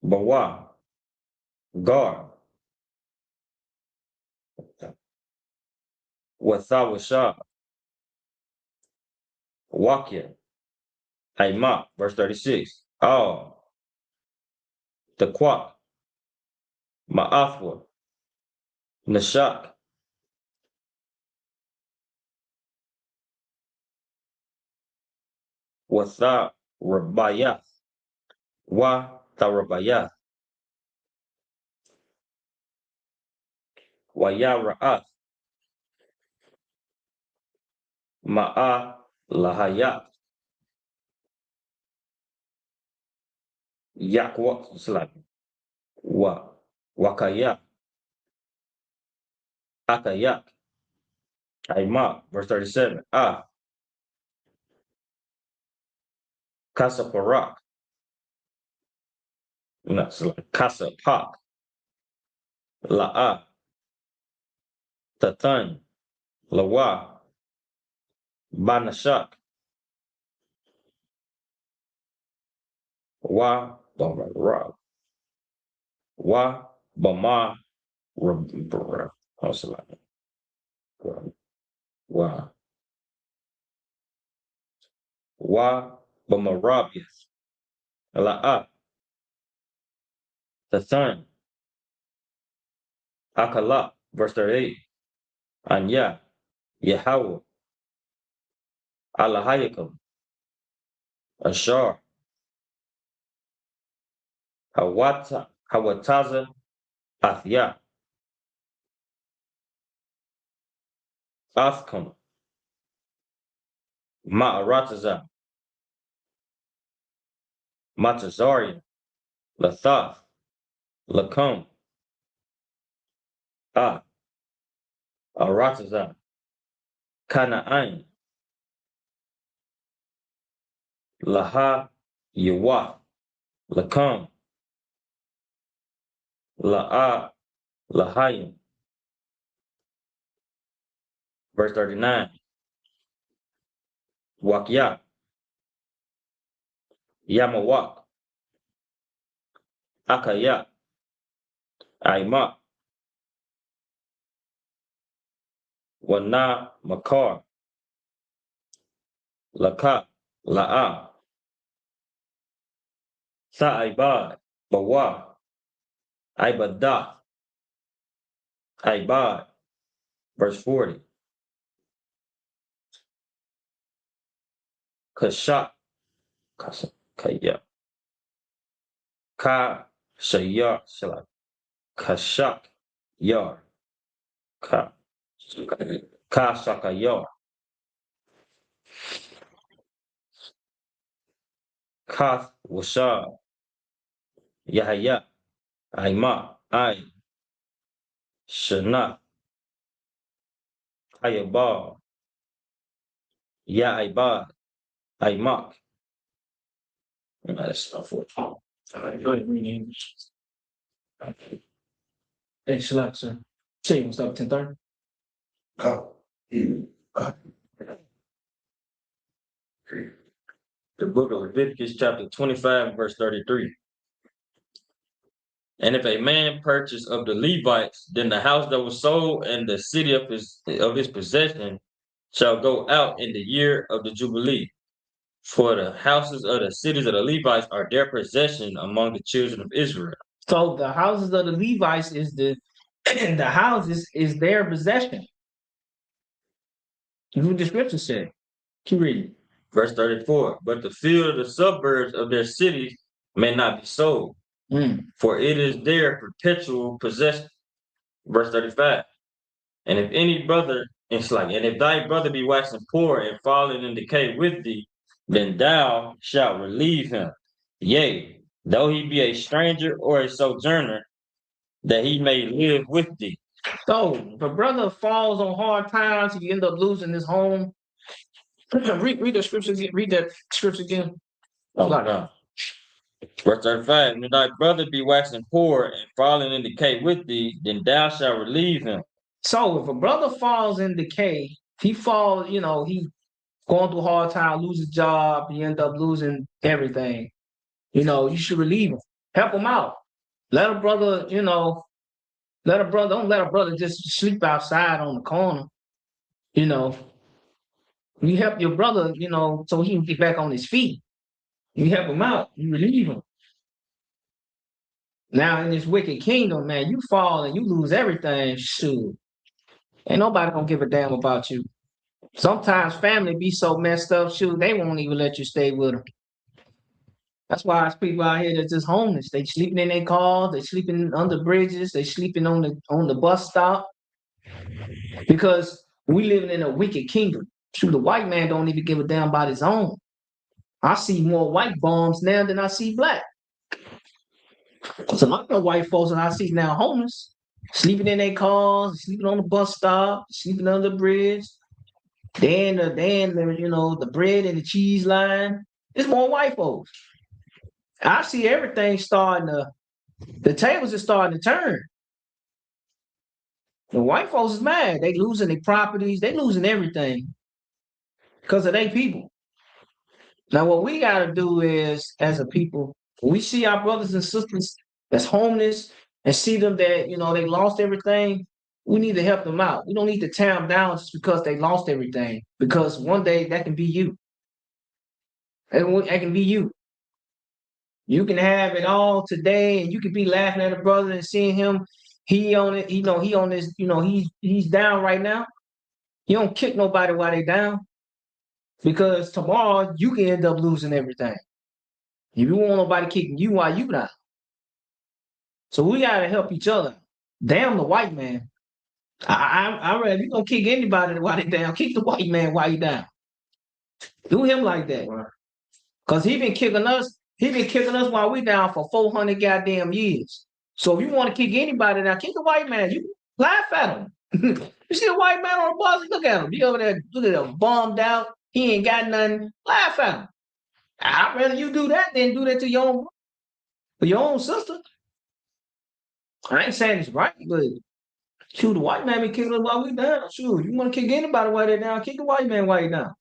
Bawa, Gar, Wathawasha, Wakya, Aima, verse 36. Oh, the Kwak, Ma'afwa, Nashak, Watha Rabayath, Wa Tharabayath, Wayara'ath, Ma'a Lahayat, Yakwak Slap, Wa Wakayak, Akayak, Aima, verse 37. Kasaparak, no, it's like Kasapak, La'a, Tathan, Lawa, Banashak, Wa Bama, Wa Bama, Wa Wa Bamarabias, La'a, Tathan, Akala, verse 38. Anya, Yahweh, Alahayakum, Ashar, Hawataza, Athya, Athkam, Ma'arataza, Matazarian, Lathath, Lakum, Arataza, Kana'ain, Laha, Yawa, Lakum, La'a, Lahayim. Verse 39. Wakya, Yamawak, Akaya, Aima, Wana Makar, Laka, La'a, Sa'ibad, Bawa, Ibadah, Ibad, verse 40. Kashak, Kaya, Ka, Shayar, Shalak, Kashak, Yar, Ka, Shakayar, Kath, Washar, Yahya, Aima, Shana, Ayabah, Ya'ibad, Aimak. That's not for all right, go ahead, read English. Hey, Shalak, sir. Say what's up, 10:30. The book of Leviticus, chapter 25, verse 33. And if a man purchase of the Levites, then the house that was sold and the city of his possession shall go out in the year of the Jubilee. For the houses of the cities of the Levites are their possession among the children of Israel. So the houses of the Levites is the houses is their possession. That's what the scripture said. Keep reading. Verse 34. But the field of the suburbs of their cities may not be sold, for it is their perpetual possession. Verse 35. And if any brother, it's like, and if thy brother be waxing poor and falling in decay with thee, then thou shalt relieve him. Yea, though he be a stranger or a sojourner, that he may live with thee. So if a brother falls on hard times, he end up losing his home. Read the scripture again. Read that scripture again. Oh, God. Verse 35. And if thy brother be waxing poor and falling in decay with thee, then thou shalt relieve him. So if a brother falls in decay, he falls, he going through a hard time, lose his job, he end up losing everything. You should relieve him, help him out. Let a brother, don't let a brother just sleep outside on the corner. You help your brother, so he can get back on his feet. You help him out, you relieve him. Now in this wicked kingdom, man, you fall and you lose everything. Shoot. Ain't nobody gonna give a damn about you. Sometimes family be so messed up, shoot, they won't even let you stay with them. That's why there's people out here that's just homeless. They sleeping in their cars, they sleeping under bridges, they sleeping on the bus stop. Because we living in a wicked kingdom. Shoot, the white man don't even give a damn about his own. I see more white bombs now than I see black. Because a lot of white folks that I see now homeless, sleeping in their cars, sleeping on the bus stop, sleeping under the bridge. Then the bread and the cheese line. It's more white folks. I see everything the tables are starting to turn. The white folks is mad. They losing their properties. They losing everything because of their people. Now, what we got to do is, as a people, when we see our brothers and sisters that's homeless and see them that, they lost everything, we need to help them out. We don't need to tear them down just because they lost everything. Because one day that can be you. That can be you. You can have it all today, and you can be laughing at a brother and seeing him. He on it. He on this. He's down right now. You don't kick nobody while they down, because tomorrow you can end up losing everything. If you want nobody kicking you while you down, so we gotta help each other. Damn the white man. I read, if you gonna kick anybody while they down, kick the white man while you down. Do him like that. Because he been kicking us while we down for 400 goddamn years. So if you want to kick anybody down, kick the white man. You laugh at him. You see a white man on the bus, look at him. He over there, look at him, bummed out. He ain't got nothing. Laugh at him. I'd rather you do that than do that to your own sister. I ain't saying it's right, but shoot, the white man be kicking us while we down. Shoot, you want to kick anybody while they down, kick the white man while you down.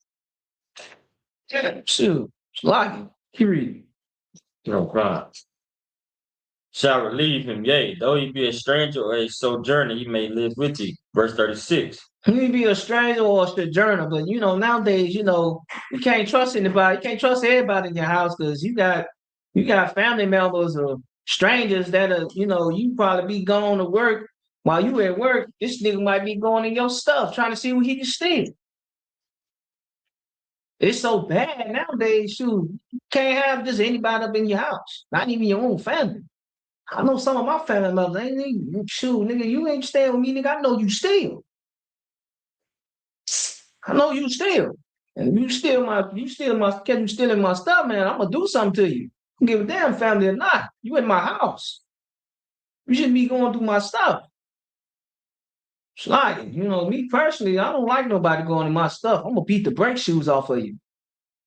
Yeah, shoot, it's like it. Keep reading. No crime. Shall relieve him, yea, though he be a stranger or a sojourner, he may live with thee. Verse 36. He may be a stranger or a sojourner, but nowadays, you can't trust anybody. You can't trust everybody in your house because you got family members or strangers that are, you probably be going to work. While you at work, this nigga might be going in your stuff, trying to see what he can steal. It's so bad nowadays, shoot. You can't have just anybody up in your house, not even your own family. I know some of my family members, shoot, nigga, you ain't staying with me, nigga. I know you steal. I know you steal. And if you stealing my stuff, man, I'm gonna do something to you. I don't give a damn family or not. You in my house. You shouldn't be going through my stuff. It's like, me personally, I don't like nobody going in my stuff. I'm gonna beat the brake shoes off of you.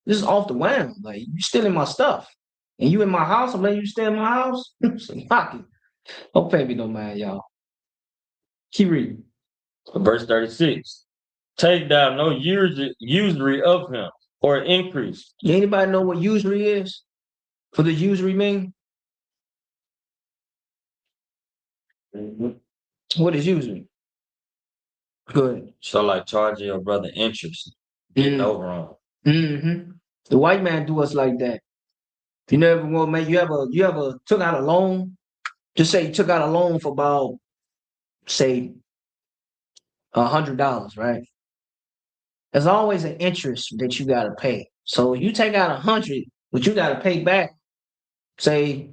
This is off the whim. Like, you stealing my stuff. And you in my house, I'm letting you stay in my house. Fuck it. Don't pay me no mind, y'all. Keep reading. Verse 36. Take thou no usury of him, or increase. Anybody know what usury is? For the usury mean? What is usury? Good. So like charging your brother interest, getting over on. Mm-hmm. The white man do us like that. You ever took out a loan? Just say you took out a loan for about, say, $100, right? There's always an interest that you gotta pay. So you take out 100, but you got to pay back. Say,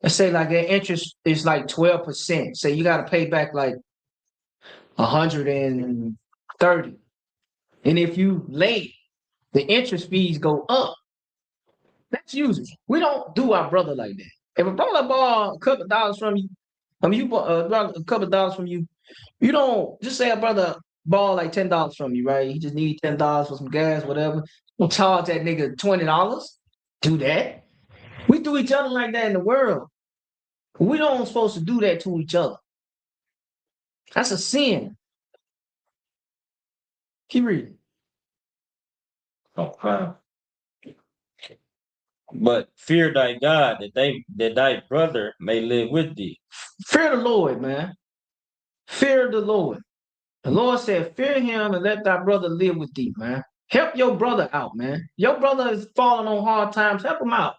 let's say like their interest is like 12%. Say you got to pay back like 130. And if you late, the interest fees go up. That's usually. We don't do our brother like that. If a brother borrow a couple of dollars from you, I mean, you borrow a couple of dollars from you, you don't just say a brother borrow like $10 from you, right? He just need $10 for some gas, whatever. Don't charge that nigga $20. Do that. We do each other like that in the world. We don't supposed to do that to each other. That's a sin. Keep reading. Okay. But fear thy God that thy brother may live with thee. Fear the Lord, man. Fear the Lord. The Lord said, fear him and let thy brother live with thee, man. Help your brother out, man. Your brother is falling on hard times. Help him out.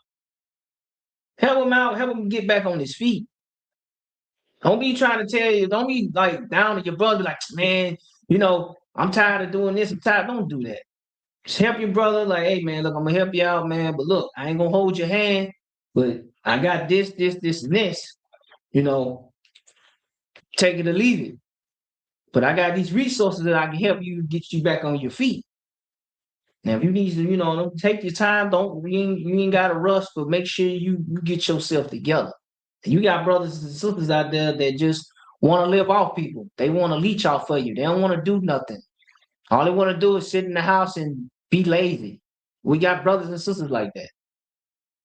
Help him out. Help him get back on his feet. Don't be trying to tell you, don't be like down to your brother, like, man, I'm tired of doing this. I'm tired. Don't do that. Just help your brother, like, hey, man, look, I'm going to help you out, man. But look, I ain't going to hold your hand, but I got this, and this. Take it or leave it. But I got these resources that I can help you get you back on your feet. Now, if you need to, don't take your time. You ain't got to rush, but make sure you get yourself together. You got brothers and sisters out there that just want to live off people. They want to leech off for you. They don't want to do nothing. All they want to do is sit in the house and be lazy. We got brothers and sisters like that.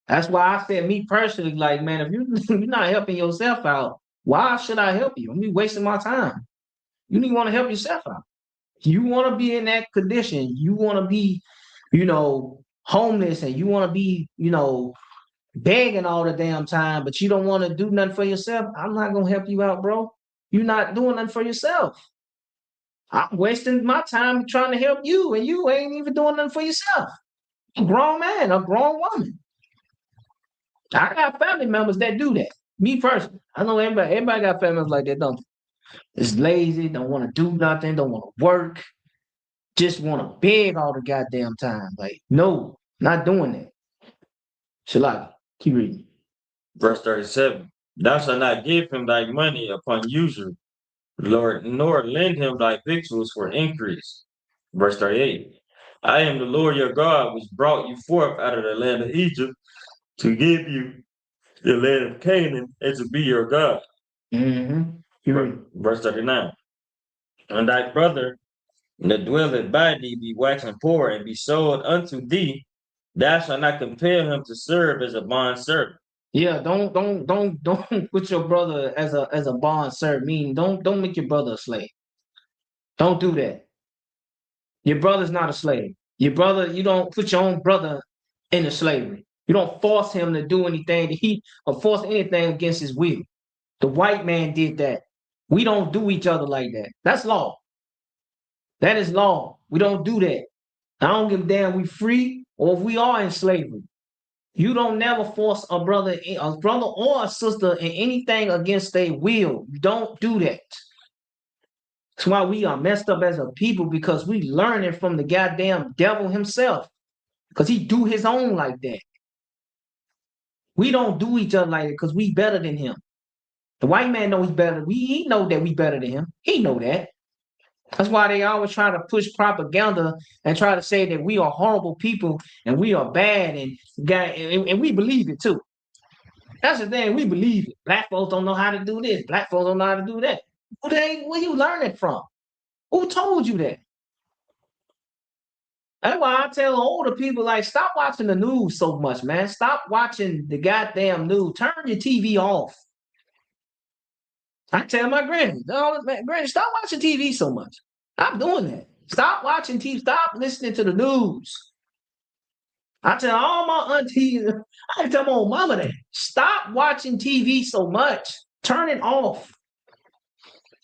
That's why I said, me personally, like, man, if you're not helping yourself out, why should I help you? I'm wasting my time. You need to want to help yourself out. You want to be in that condition. You want to be, homeless, and you want to be, begging all the damn time, but you don't want to do nothing for yourself. I'm not going to help you out, bro. You're not doing nothing for yourself. I'm wasting my time trying to help you, and you ain't even doing nothing for yourself. A grown man, a grown woman. I got family members that do that. Me personally. I know everybody got family members like that, don't they? It's lazy, don't want to do nothing, don't want to work, just want to beg all the goddamn time. Like, no, not doing that. Shalaki, keep reading. Verse 37. Thou shalt not give him thy money upon usury, Lord, nor lend him thy victuals for increase. Verse 38. I am the Lord your God, which brought you forth out of the land of Egypt to give you the land of Canaan and to be your God. Verse 39. And thy brother that dwelleth by thee be waxing poor and be sold unto thee, thou shalt not compel him to serve as a bond servant. Yeah, don't put your brother as a bond servant. Meaning, don't make your brother a slave. Don't do that. Your brother's not a slave. Your brother, you don't put your own brother into slavery. You don't force him to do anything or force anything against his will. The white man did that. We don't do each other like that. That's law. That is law. We don't do that. I don't give a damn we free or if we are in slavery. You don't never force a brother or a sister in anything against their will. You don't do that. That's why we are messed up as a people, because we learning from the goddamn devil himself. Because he do his own like that. We don't do each other like that because we better than him. The white man know he's better. He know that we better than him. He know that. That's why they always try to push propaganda and try to say that we are horrible people and we are bad and we believe it too. That's the thing, we believe it. Black folks don't know how to do this. Black folks don't know how to do that. Where you learn it from? Who told you that? That's why I tell older people, like, stop watching the news so much, man. Stop watching the goddamn news. Turn your TV off. I tell my granny, no, man, granny, stop watching TV so much. Stop doing that. Stop watching TV. Stop listening to the news. I tell all my aunties, I tell my old mama that. Stop watching TV so much. Turn it off.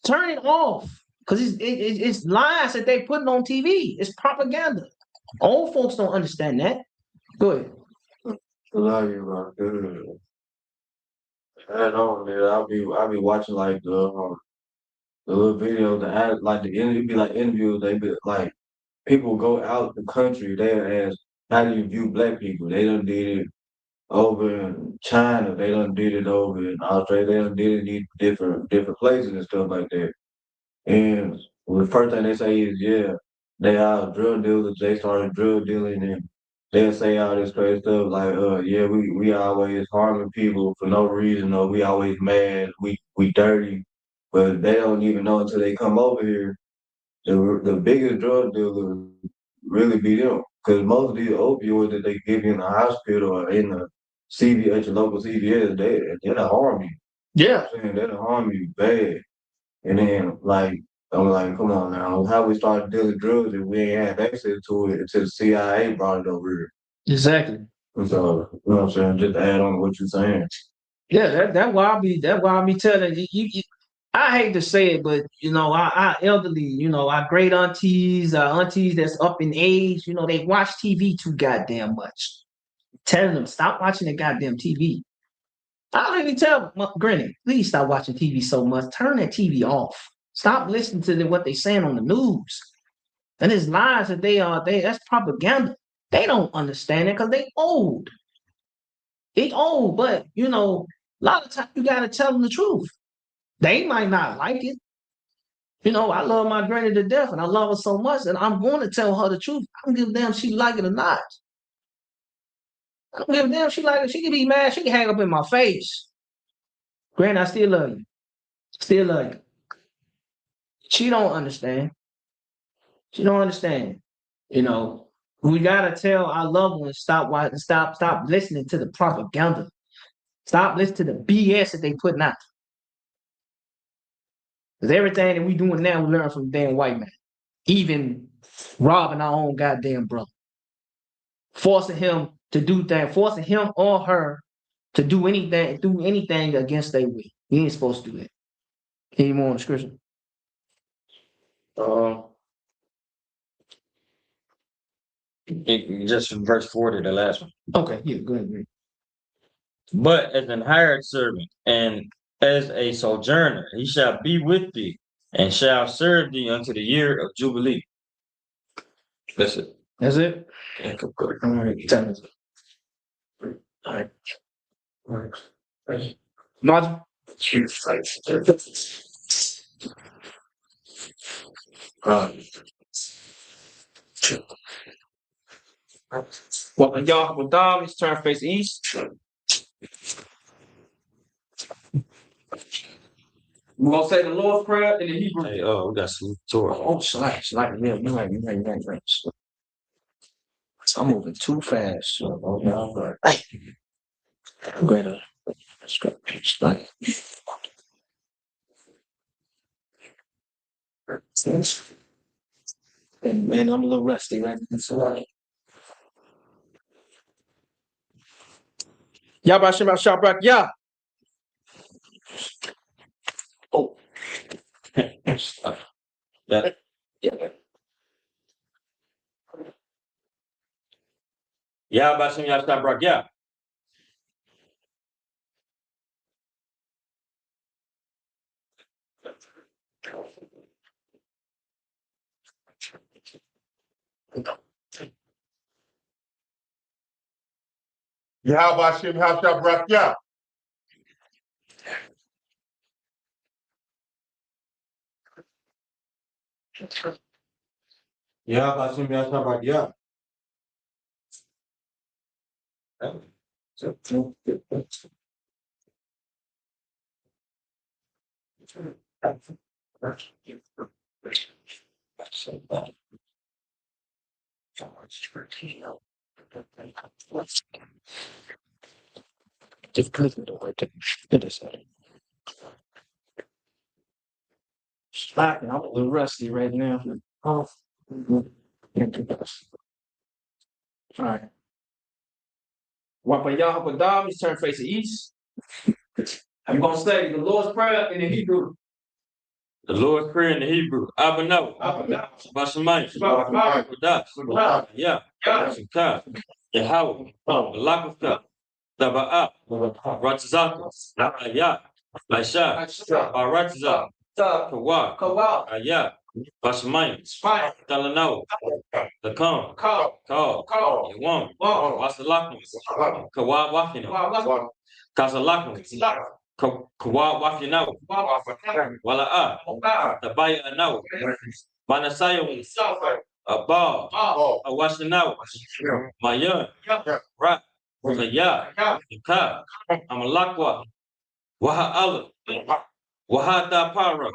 Turn it off. Because it's lies that they putting on TV. It's propaganda. Old folks don't understand that. Go ahead. I love you, bro. I know, man. I'll be watching like the little videos, the ad, like the interview, be like interviews. They be like people go out the country. They ask how do you view black people? They done did it over in China. They done did it over in Australia. They done did it in different places and stuff like that. And the first thing they say is, yeah, they are drug dealers. They started drug dealing, and they'll say all this crazy stuff like, yeah, we always harming people for no reason, or we always mad, we dirty, but they don't even know until they come over here. The biggest drug dealers really be them, because most of these opioids that they give you in the hospital or in the CVS, your local CVS, they'll harm you. Yeah. You know what I'm saying? They'll harm you bad. And then, like, I'm like, come on now, how we started dealing drugs if we ain't had access to it until the CIA brought it over here? Exactly. And so, you know what I'm saying? Just to add on to what you're saying. Yeah, that's why I be telling you, I hate to say it, but our elderly, our great aunties, aunties that's up in age, they watch TV too goddamn much. Telling them stop watching the goddamn TV. I don't even tell Granny, please stop watching TV so much. Turn that TV off. Stop listening to what they saying on the news. And it's lies that that's propaganda. They don't understand it because they old. They old, but a lot of times you gotta tell them the truth. They might not like it. I love my granny to death and I love her so much and I'm going to tell her the truth. I don't give a damn if she like it or not. I don't give a damn if she like it. She can be mad. She can hang up in my face. Granny, I still love you. Still love you. She don't understand. She don't understand. We gotta tell our loved ones stop watching, stop listening to the propaganda. Stop listening to the BS that they putting out. Because everything that we doing now, we learn from the damn white man. Even robbing our own goddamn brother. Forcing him to do things, forcing him or her to do anything against their will. You ain't supposed to do that. Any more on the scripture? Just from verse 40, the last one. Okay, yeah, go ahead. But as an hired servant and as a sojourner, he shall be with thee and shall serve thee unto the year of Jubilee. That's it. That's it? Yeah, go. All right, tell us. All right. Margin? Well, when y'all will down, let's turn face east. We're gonna say the Lord's Prayer in the Hebrew. Hey, we got some Torah. Oh, slack. Yeah, you're right. I'm moving too fast. Hey, I'm going to like. Man, I'm a little rusty right now. So, y'all about to shop back, yeah. Oh, That yeah. yeah, about some y'all stop rock, yeah. Yahabashim Hashabrakya. Yeah, about some y'all talk about, yeah. Just click it over to get us out. Slacking, I'm a little rusty right now. Oh, all right. Wapa Yahweh Dam, you turn face east. I'm gonna say the Lord's Prayer in the Hebrew. The Lord's Prayer in the Hebrew. Abano. Bashamai. Badas. Yeah. Shaka. Yahweh. Malakaka. Taba'a. Ratzaka. Ayah. Aisha. Baratza. Kawa. Ayah. Washamaya, Talano, the come, call, you want, what's the lock? Kawa Wafino, Casalakno, Kawa Wafino, Wala, the buyer now, Manasayo, a ball, a washing out, my young, right, a ya, the car, I'm a lakwa, Waha Allah. Wahada para.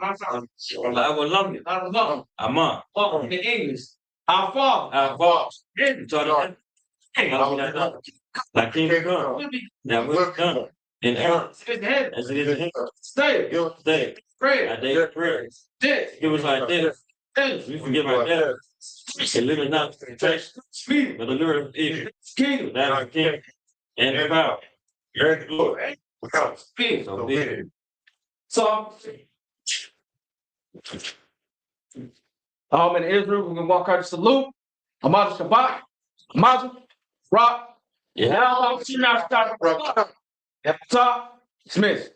I will love you. Ama. In English, our Father. Our Father. Like King come. That will come. In heaven. As it is in heaven. Stay. Stay. Pray. I dare pray. Give us our debt. We forgive our debt. And live it not to taste. But the Lord of evil. King. That is king. And the power. Very good. King. So be it. So, in Israel, we're gonna walk out to salute. Amazon Shabbat, Amazon, Rock, Yeah. now I'm Smith.